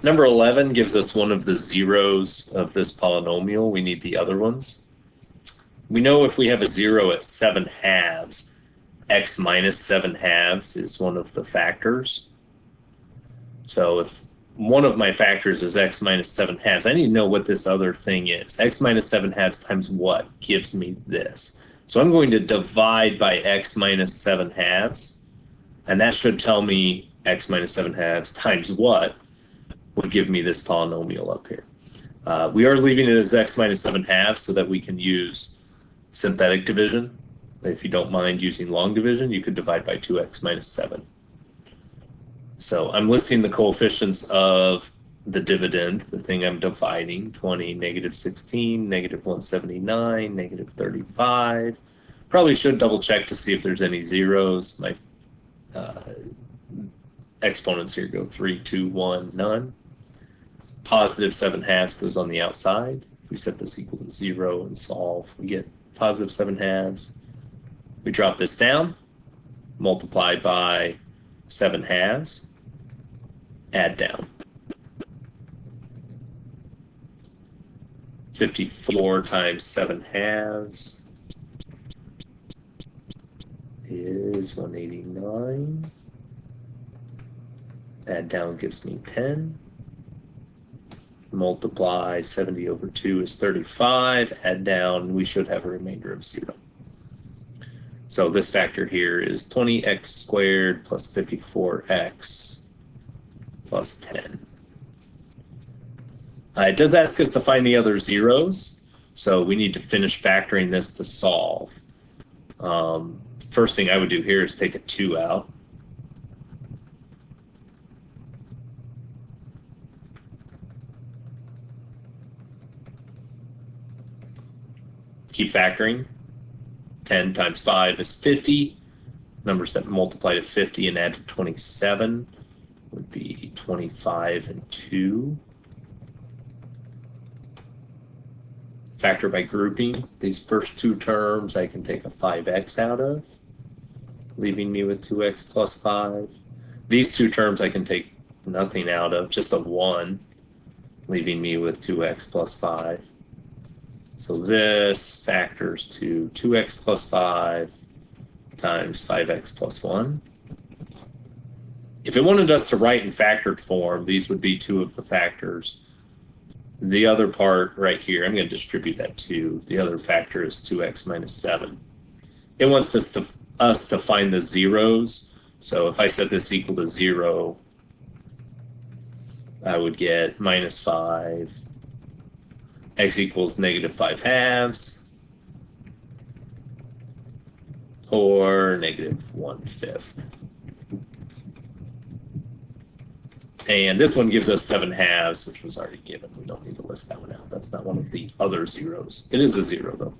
Number 11 gives us one of the zeros of this polynomial. We need the other ones. We know if we have a 0 at 7 halves, x minus 7 halves is one of the factors. So if one of my factors is x minus 7 halves, I need to know what this other thing is. X minus 7 halves times what gives me this? So I'm going to divide by x minus 7 halves, and that should tell me x minus 7 halves times what would give me this polynomial up here. We are leaving it as x minus 7 halves so that we can use synthetic division. If you don't mind using long division, you could divide by 2x minus 7. So I'm listing the coefficients of the dividend, the thing I'm dividing, 20, negative 16, negative 179, negative 35. Probably should double check to see if there's any zeros. My exponents here go 3, 2, 1, none. Positive 7 halves goes on the outside. If we set this equal to 0 and solve, we get positive 7 halves. We drop this down, multiply by 7 halves, add down. 54 times 7 halves is 189. Add down gives me 10. Multiply 70 over 2 is 35. Add down, we should have a remainder of 0. So this factor here is 20x squared plus 54x plus 10. It does ask us to find the other zeros, so we need to finish factoring this to solve. First thing I would do here is take a 2 out. Keep factoring. 10 times 5 is 50. Numbers that multiply to 50 and add to 27 would be 25 and 2. Factor by grouping. These first two terms I can take a 5x out of, leaving me with 2x plus 5. These two terms I can take nothing out of, just a 1, leaving me with 2x plus 5. So this factors to 2x plus 5 times 5x plus 1. If it wanted us to write in factored form, these would be two of the factors. The other part right here, I'm going to distribute that 2. The other factor is 2x minus 7. It wants us to find the zeros. So if I set this equal to 0, I would get minus 5. X equals negative 5 halves, or negative 1/5. And this one gives us 7 halves, which was already given. We don't need to list that one out. That's not one of the other zeros. It is a 0, though.